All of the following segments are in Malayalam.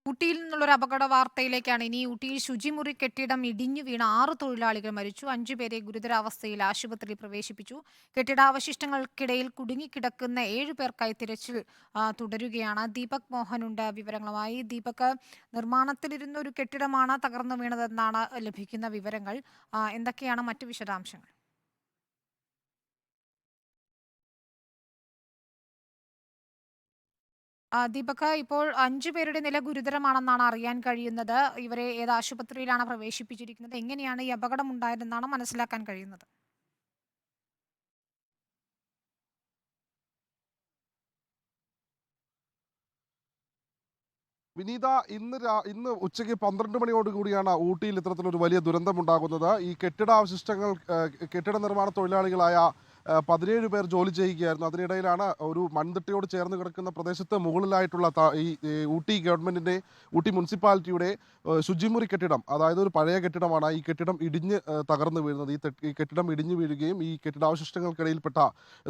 ഊട്ടിയിൽ നിന്നുള്ളൊരു അപകട വാർത്തയിലേക്കാണ്. ഇനി ഊട്ടിയിൽ ശുചിമുറി കെട്ടിടം ഇടിഞ്ഞു വീണ് 6 തൊഴിലാളികൾ മരിച്ചു. 5 പേരെ ഗുരുതരാവസ്ഥയിൽ ആശുപത്രിയിൽ പ്രവേശിപ്പിച്ചു. കെട്ടിടാവശിഷ്ടങ്ങൾക്കിടയിൽ കുടുങ്ങിക്കിടക്കുന്ന 7 പേർക്കായി തിരച്ചിൽ തുടരുകയാണ്. ദീപക് മോഹനുണ്ട് വിവരങ്ങളുമായി. ദീപക്, നിർമ്മാണത്തിലിരുന്ന ഒരു കെട്ടിടമാണ് തകർന്നു വീണതെന്നാണ് ലഭിക്കുന്ന വിവരങ്ങൾ. എന്തൊക്കെയാണ് മറ്റു വിശദാംശങ്ങൾ? ദീപക്, ഇപ്പോൾ 5 പേരുടെ നില ഗുരുതരമാണെന്നാണ് അറിയാൻ കഴിയുന്നത്. ഇവരെ ഏത് ആശുപത്രിയിലാണ് പ്രവേശിപ്പിച്ചിരിക്കുന്നത്? എങ്ങനെയാണ് ഈ അപകടം ഉണ്ടായതെന്നാണ് മനസ്സിലാക്കാൻ കഴിയുന്നത്? വിനീത, ഇന്ന് ഉച്ചയ്ക്ക് 12 മണിയോട് കൂടിയാണ് ഊട്ടിയിൽ ഇത്തരത്തിലൊരു വലിയ ദുരന്തമുണ്ടാകുന്നത്. ഈ കെട്ടിടാവശിഷ്ടങ്ങൾ കെട്ടിട നിർമ്മാണ തൊഴിലാളികളായ 17 പേർ ജോലി ചെയ്യുകയായിരുന്നു. അതിനിടയിലാണ് ഒരു മൺതിട്ടയോട് ചേർന്ന് കിടക്കുന്ന പ്രദേശത്ത് മുകളിലായിട്ടുള്ള ഈ ഊട്ടി ഗവൺമെന്റിന്റെ, ഊട്ടി മുനിസിപ്പാലിറ്റിയുടെ ശുചിമുറി കെട്ടിടം, അതായത് ഒരു പഴയ കെട്ടിടമാണ്. ഈ കെട്ടിടം ഇടിഞ്ഞ് തകർന്നു വീഴുന്നത്. ഈ കെട്ടിടം ഇടിഞ്ഞു വീഴുകയും ഈ കെട്ടിടാവശിഷ്ടങ്ങൾക്കിടയിൽപ്പെട്ട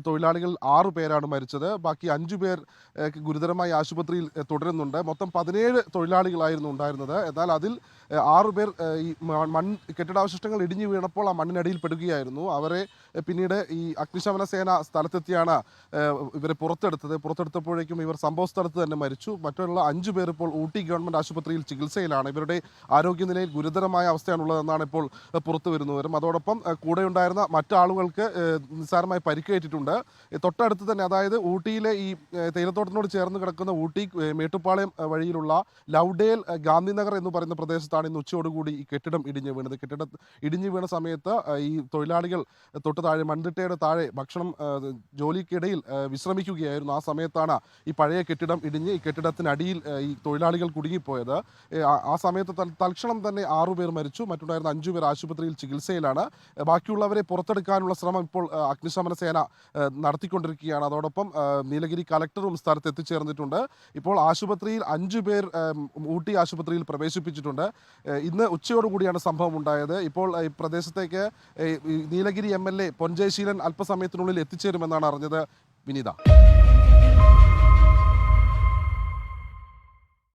തൊഴിലാളികൾ 6 പേരാണ് മരിച്ചത്. ബാക്കി 5 പേർ ഗുരുതരമായി ആശുപത്രിയിൽ തുടരുന്നുണ്ട്. മൊത്തം 17 തൊഴിലാളികളായിരുന്നു ഉണ്ടായിരുന്നത്. എന്നാൽ അതിൽ 6 പേർ ഈ കെട്ടിടാവശിഷ്ടങ്ങൾ ഇടിഞ്ഞു വീണപ്പോൾ ആ മണ്ണിനടിയിൽ പെടുകയായിരുന്നു. അവരെ പിന്നീട് ഈ അഗ്നിശമന സേന സ്ഥലത്തെത്തിയാണ് ഇവരെ പുറത്തെടുത്തപ്പോഴേക്കും ഇവർ സംഭവ സ്ഥലത്ത് തന്നെ മരിച്ചു. മറ്റുള്ള 5 പേർ ഇപ്പോൾ ഊട്ടി ഗവൺമെന്റ് ആശുപത്രിയിൽ ചികിത്സയിലാണ്. ഇവരുടെ ആരോഗ്യനിലയിൽ ഗുരുതരമായ അവസ്ഥയാണുള്ളതെന്നാണ് ഇപ്പോൾ പുറത്തു വരുന്നവരും. അതോടൊപ്പം കൂടെയുണ്ടായിരുന്ന മറ്റാളുകൾക്ക് നിസ്സാരമായി പരിക്കേറ്റിട്ടുണ്ട്. തൊട്ടടുത്ത് തന്നെ, അതായത് ഊട്ടിയിലെ ഈ തേയിലത്തോട്ടത്തിനോട് ചേർന്ന് കിടക്കുന്ന ഊട്ടി മേട്ടുപ്പാളയം വഴിയിലുള്ള ലൗഡേൽ ഗാന്ധിനഗർ എന്ന് പറയുന്ന പ്രദേശത്താണ് ഇന്ന് ഉച്ചയോടുകൂടി ഈ കെട്ടിടം ഇടിഞ്ഞു വീണത്. കെട്ടിടം ഇടിഞ്ഞു വീണ സമയത്ത് ഈ തൊഴിലാളികൾ തൊട്ട് താഴെ മൺതിട്ടയുടെ താഴെ ഭക്ഷണം ജോലിക്കിടയിൽ വിശ്രമിക്കുകയായിരുന്നു. ആ സമയത്താണ് ഈ പഴയ കെട്ടിടം ഇടിഞ്ഞ് ഈ കെട്ടിടത്തിനടിയിൽ ഈ തൊഴിലാളികൾ കുടുങ്ങിപ്പോയത്. ആ സമയത്ത് തൽക്ഷണം തന്നെ 6 പേർ മരിച്ചു. മറ്റുണ്ടായിരുന്ന 5 പേർ ആശുപത്രിയിൽ ചികിത്സയിലാണ്. ബാക്കിയുള്ളവരെ പുറത്തെടുക്കാനുള്ള ശ്രമം ഇപ്പോൾ അഗ്നിശമന സേന നടത്തിക്കൊണ്ടിരിക്കുകയാണ്. അതോടൊപ്പം നീലഗിരി കലക്ടറും സ്ഥലത്ത് എത്തിച്ചേർന്നിട്ടുണ്ട്. ഇപ്പോൾ ആശുപത്രിയിൽ 5 പേർ ഊട്ടി ആശുപത്രിയിൽ പ്രവേശിപ്പിച്ചിട്ടുണ്ട്. ഇന്ന് ഉച്ചയോടുകൂടിയാണ് സംഭവം ഉണ്ടായത്. ഇപ്പോൾ ഈ പ്രദേശത്തേക്ക് നീലഗിരി MLA പൊൻജയശീലൻ അല്പസമയത്തിനുള്ളിൽ എത്തിച്ചേരുമെന്നാണ് അറിഞ്ഞത്. വിനീത.